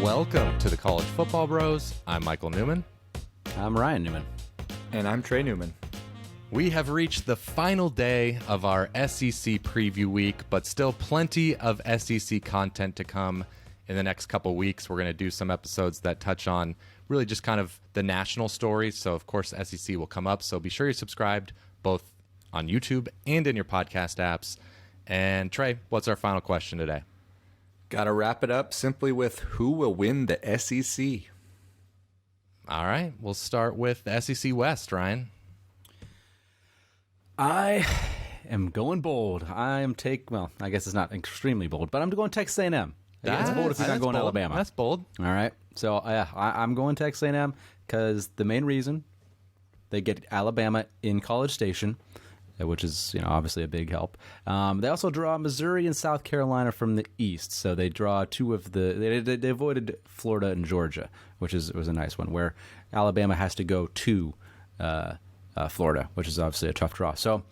Welcome to the College Football Bros. I'm Michael Newman. I'm Ryan Newman. And I'm Trey Newman. We have reached the final day of our SEC preview week, but still plenty of SEC content to come in the next couple weeks. We're going to do some episodes that touch on really just kind of the national stories. So, of course, SEC will come up. So be sure you're subscribed both on YouTube and in your podcast apps. And Trey, what's our final question today? Got to wrap it up simply with who will win the SEC. All right, we'll start with the SEC West, Ryan. I am going bold. I guess it's not extremely bold, but I'm going Texas A&M. It's bold if you're not going bold. Alabama. That's bold. All right. So, I'm going Texas A&M because the main reason they get Alabama in College Station, which is obviously a big help. They also draw Missouri and South Carolina from the east, so they draw two of the. They avoided Florida and Georgia, which was a nice one. Where Alabama has to go to Florida, which is obviously a tough draw. So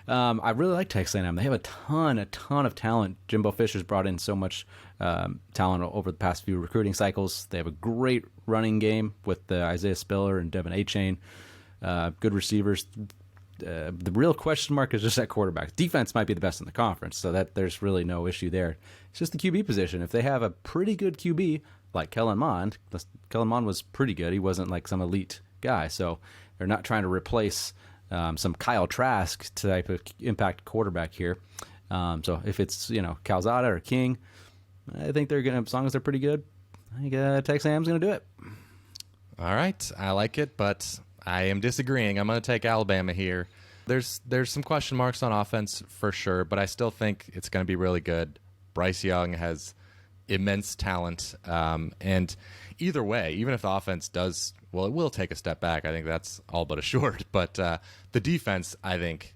I really like Texas A&M. They have a ton of talent. Jimbo Fisher's brought in so much talent over the past few recruiting cycles. They have a great running game with Isaiah Spiller and Devin Achane. Good receivers. The real question mark is just at quarterback. Defense might be the best in the conference, so that there's really no issue there. It's just the QB position. If they have a pretty good QB like Kellen Mond was pretty good. He wasn't like some elite guy, so they're not trying to replace some Kyle Trask type of impact quarterback here. So if it's Calzada or King, I think they're gonna, as long as they're pretty good, I think Texas A&M's gonna do it. All right, I like it, but I am disagreeing. I'm going to take Alabama here. There's some question marks on offense for sure, but I still think it's going to be really good. Bryce Young has immense talent, and either way, even if the offense it will take a step back. I think that's all but assured. But the defense, I think,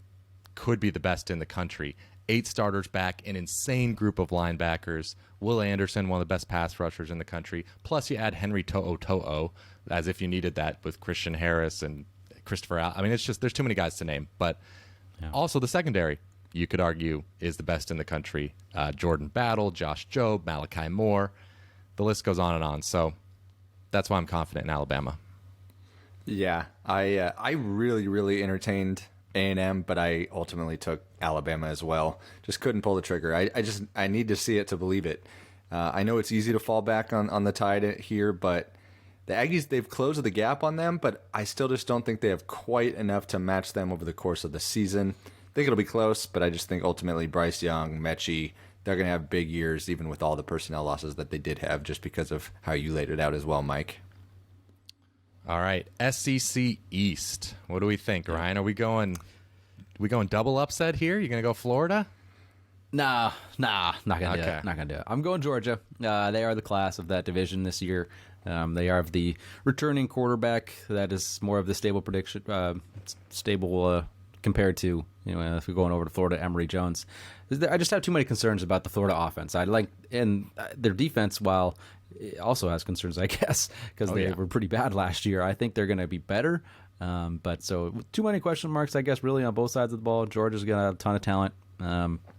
could be the best in the country. 8 starters back, an insane group of linebackers. Will Anderson, one of the best pass rushers in the country. Plus, you add Henry To'o, as if you needed that with Christian Harris and Christopher Al. I mean, it's just there's too many guys to name. But also the secondary, you could argue, is the best in the country. Jordan Battle, Josh Jobe, Malachi Moore. The list goes on and on. So that's why I'm confident in Alabama. Yeah, I really, really entertained A&M, but I ultimately took Alabama as well. Just couldn't pull the trigger. I need to see it to believe it. I know it's easy to fall back on the Tide here, but the Aggies, they've closed the gap on them, but I still just don't think they have quite enough to match them over the course of the season. I think it'll be close, but I just think ultimately Bryce Young, Mechie, they're going to have big years, even with all the personnel losses that they did have, just because of how you laid it out as well, Mike. All right, SEC East. What do we think, Ryan? Are we going double upset here? You going to go Florida? Nah, not gonna do it. Not gonna do it. I'm going Georgia. They are the class of that division this year. They are the returning quarterback that is more of the stable compared to if we're going over to Florida, Emory Jones. I just have too many concerns about the Florida offense. And their defense, while it also has concerns, I guess, because they were pretty bad last year. I think they're going to be better. But so too many question marks, I guess, really on both sides of the ball. Georgia's got a ton of talent.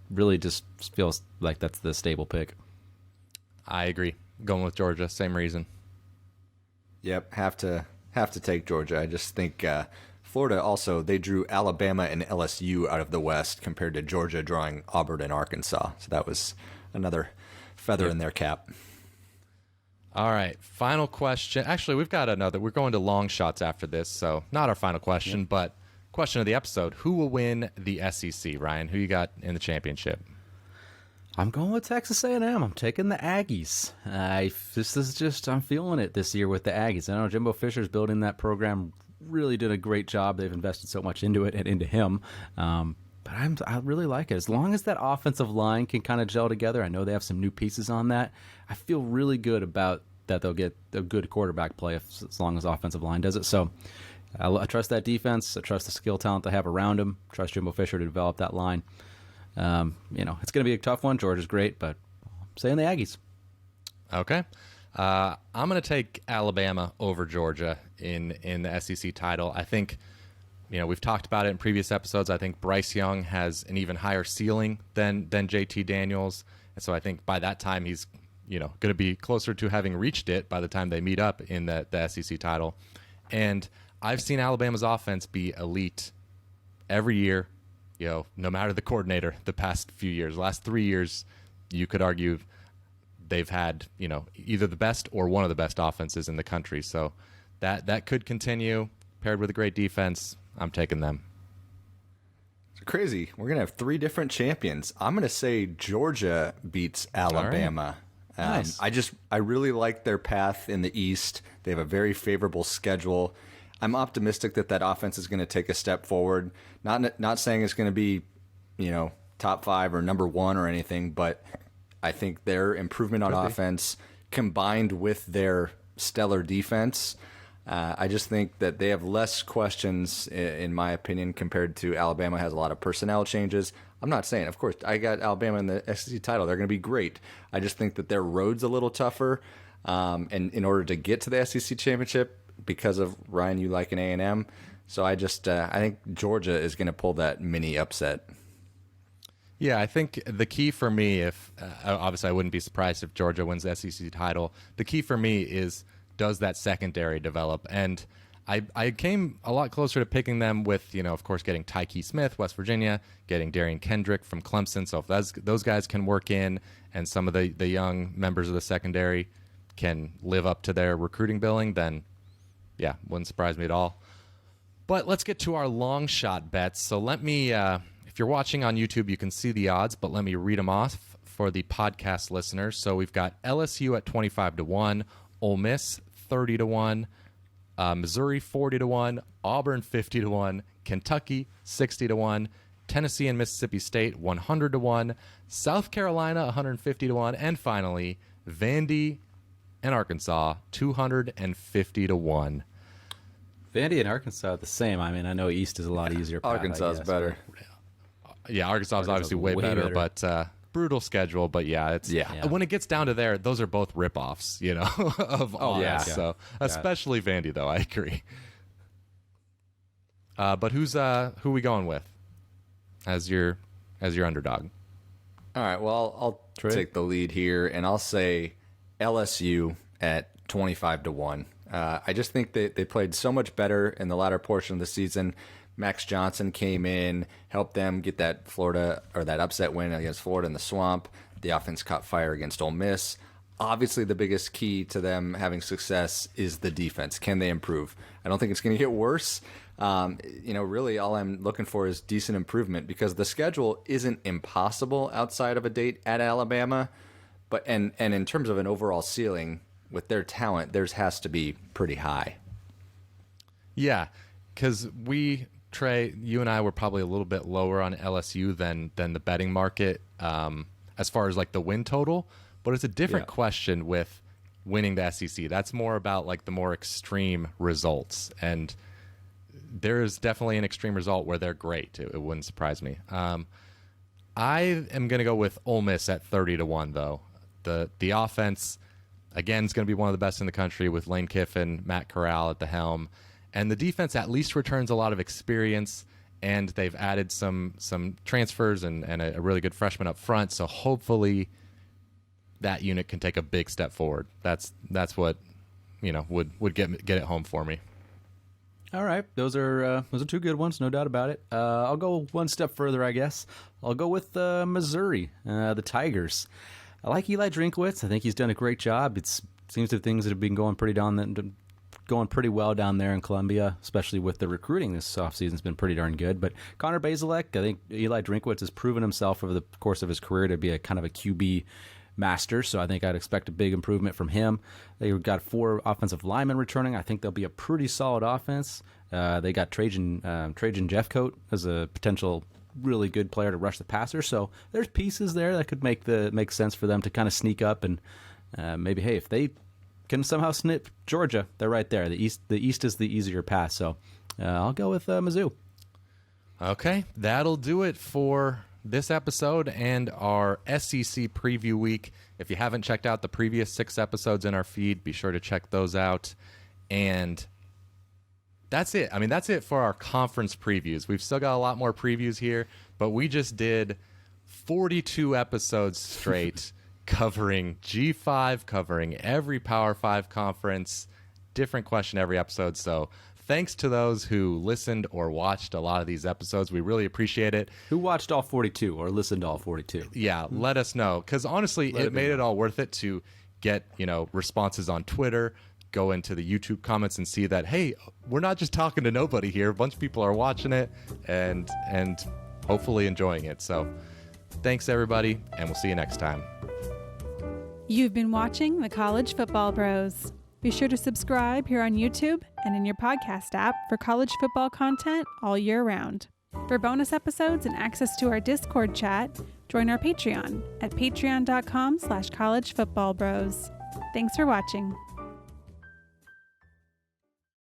Really just feels like that's the stable pick. I agree. Going with Georgia, same reason. Yep, have to take Georgia. I just think Florida also, they drew Alabama and LSU out of the West compared to Georgia drawing Auburn and Arkansas. So that was another feather in their cap. All right, final question. Actually, we've got another. We're going to long shots after this, so not our final question, but question of the episode. Who will win the SEC, Ryan? Who you got in the championship? I'm going with Texas A&M. I'm taking the Aggies. I'm feeling it this year with the Aggies. I know Jimbo Fisher's building that program, really did a great job. They've invested so much into it and into him. But I really like it. As long as that offensive line can kind of gel together, I know they have some new pieces on that. I feel really good about that they'll get a good quarterback play as long as the offensive line does it. So I trust that defense. I trust the skill talent they have around them. Trust Jimbo Fisher to develop that line. It's going to be a tough one. Georgia's great, but I'm saying the Aggies. Okay. I'm going to take Alabama over Georgia in the SEC title. I think, we've talked about it in previous episodes. I think Bryce Young has an even higher ceiling than JT Daniels. And so I think by that time he's going to be closer to having reached it by the time they meet up in the SEC title. And I've seen Alabama's offense be elite every year, no matter the coordinator the past few years. Last 3 years, you could argue they've had, either the best or one of the best offenses in the country. So that could continue paired with a great defense. I'm taking them. It's crazy. We're going to have 3 different champions. I'm going to say Georgia beats Alabama. Nice. I really like their path in the East. They have a very favorable schedule. I'm optimistic that offense is going to take a step forward. Not saying it's going to be, top 5 or number 1 or anything, but I think their improvement on offense combined with their stellar defense, I just think that they have less questions, in my opinion, compared to Alabama. Has a lot of personnel changes. I'm not saying, of course, I got Alabama in the SEC title. They're going to be great. I just think that their road's a little tougher, and in order to get to the SEC championship, because of Ryan, you like an A&M. So I think Georgia is going to pull that mini upset. Yeah, I think the key for me, if obviously I wouldn't be surprised if Georgia wins the SEC title. The key for me is, does that secondary develop? And I came a lot closer to picking them with, of course, getting Tyke Smith, West Virginia, getting Darian Kendrick from Clemson. So if those guys can work in, and some of the young members of the secondary can live up to their recruiting billing, then yeah, wouldn't surprise me at all. But let's get to our long shot bets. So let me, if you're watching on YouTube, you can see the odds, but let me read them off for the podcast listeners. So we've got LSU at 25-1, Ole Miss 30-1, Missouri 40-1, Auburn 50-1, Kentucky 60-1, Tennessee and Mississippi State 100-1, South Carolina 150-1, and finally Vandy and Arkansas 250-1. Vandy and Arkansas are the same. I mean, I know East is a lot easier. Arkansas is better. Yeah, Arkansas is obviously way better, but brutal schedule. But yeah, when it gets down to there, those are both ripoffs, of odds. Yeah. So especially Vandy, though, I agree. But who are we going with as your underdog? All right. Well, I'll take the lead here, and I'll say LSU at 25-1. I just think they played so much better in the latter portion of the season. Max Johnson came in, helped them get that upset win against Florida in the Swamp. The offense caught fire against Ole Miss. Obviously, the biggest key to them having success is the defense. Can they improve? I don't think it's going to get worse. Really all I'm looking for is decent improvement, because the schedule isn't impossible outside of a date at Alabama. But and in terms of an overall ceiling, with their talent, theirs has to be pretty high. Yeah, because Trey, you and I were probably a little bit lower on LSU than the betting market as far as like the win total. But it's a different question with winning the SEC. That's more about like the more extreme results. And there is definitely an extreme result where they're great. It wouldn't surprise me. I am going to go with Ole Miss at 30-1, though. The offense, again, is going to be one of the best in the country with Lane Kiffin, Matt Corral at the helm. And the defense at least returns a lot of experience, and they've added some transfers and a really good freshman up front. So hopefully that unit can take a big step forward. That's what would get it home for me. All right, those are 2 good ones, no doubt about it. I'll go one step further, I guess. I'll go with Missouri, the Tigers. I like Eli Drinkwitz. I think he's done a great job. It seems that things that have been going pretty well down there in Columbia, especially with the recruiting this offseason has been pretty darn good. But Connor Bazelak, I think Eli Drinkwitz has proven himself over the course of his career to be a kind of a QB master, so I think I'd expect a big improvement from him. They've got 4 offensive linemen returning. I think they'll be a pretty solid offense. They got Trajan Jeffcoat as a potential really good player to rush the passer, so there's pieces there that could make sense for them to kind of sneak up and maybe, hey, if they can somehow snip Georgia, they're right there. The East is the easier path, so I'll go with Mizzou. Okay, that'll do it for this episode and our SEC preview week. If you haven't checked out the previous 6 episodes in our feed, be sure to check those out. And that's it. I mean, that's it for our conference previews. We've still got a lot more previews here, but we just did 42 episodes straight covering G5, covering every Power 5 conference, different question every episode. So thanks to those who listened or watched a lot of these episodes. We really appreciate it. Who watched all 42 or listened to all 42? Yeah, let us know. Because honestly, it made it all worth it to get, responses on Twitter, go into the YouTube comments and see that, hey, we're not just talking to nobody here. A bunch of people are watching it and hopefully enjoying it. So thanks, everybody, and we'll see you next time. You've been watching the College Football Bros. Be sure to subscribe here on YouTube and in your podcast app for college football content all year round. For bonus episodes and access to our Discord chat, join our Patreon at patreon.com/collegefootballbros. Thanks for watching.